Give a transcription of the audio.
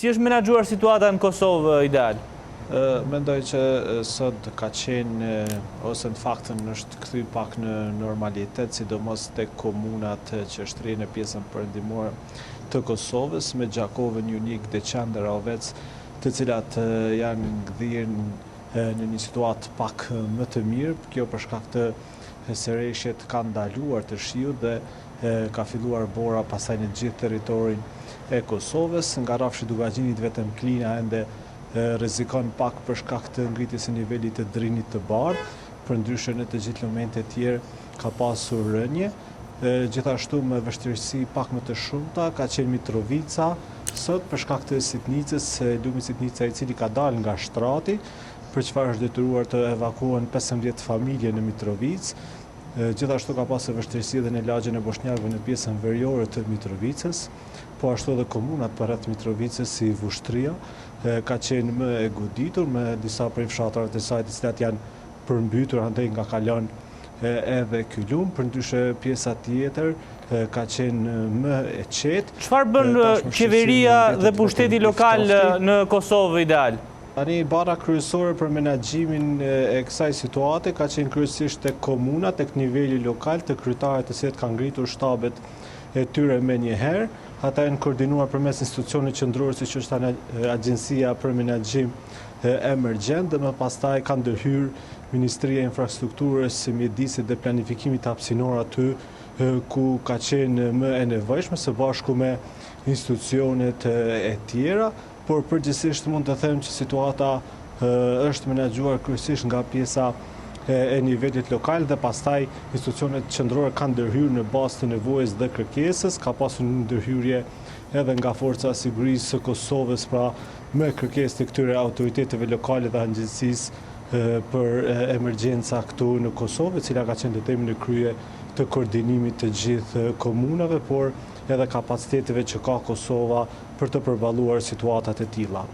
Si është menaxhuar situata në Kosovë ideal? Mendoj që sot ka qenë, ose në faktën është kthy pak në normalitet, sidomos tek komunat që shtrihen në pjesën perëndimore të Kosovës, me Gjakovën, Junik dhe Qandër-Ovec, të cilat janë gdhirë në një situatë pak më të mirë. Kjo për shkak të sereshjet ka ndaluar të shiut dhe ka filluar bora pasaj në gjithë territorin e Kosovës. Nga rrafshi Dugaxhinit vetëm Klina ende rrezikon pak për shkak të ngritjes së nivelit të drinit të bardhë, përndryshe në të gjithë lumenjtë e tjerë ka pasur rënje. Gjithashtu me vështirësi pak më të shumta ka qenë Mitrovica sot për shkak të sitnicës, lumi Sitnica i cili ka dalë nga shtrati, për çfarë është detyruar të evakuohen 15 familje në Mitrovicë. Gjithashtu ka pasur vështirësi edhe në lagjen e Boshnjakëve në pjesën veriore të Mitrovicës, po ashtu edhe komunat përreth Mitrovicës si Vushtria ka qenë më e goditur me disa prej fshatrave të saj të cilat janë përmbytur andaj nga kalon edhe ky lum, përndryshe pjesa tjetër ka qenë më e qetë. Çfarë bën qeveria dhe pushteti lokal në Kosovë ideal? Tani bara kryesore për menaxhimin e kësaj situate ka qenë kryesisht tek komunat, tek niveli lokal, të kryetarët të cilët kanë ngritur shtabet e tyre me njëherë. Ata janë koordinuar përmes institucionit qendror siç është Agjencia për Menaxhim Emergjent dhe më pastaj ka ndërhyrë Ministria e Infrastrukturës, Mjedisit dhe Planifikimit hapësinor aty ku ka qenë më e nevojshme së bashku me institucionet e tjera, por përgjithsisht mund të them që situata është menaxhuar kryesisht nga pjesa e nivelit lokal dhe pastaj institucionet qendrore kanë ndërhyrë në bazë të nevojës dhe kërkesës. Ka pasur një ndërhyrje edhe nga Forca e Sigurisë së Kosovës, pra me kërkesë të këtyre autoriteteve lokale dhe agjencisë për emergjenca këtu në Kosovë, e cila ka qenë të temë në krye të koordinimit të gjithë komunave, por edhe kapaciteteve që ka Kosova për të përballuar situatat e tilla.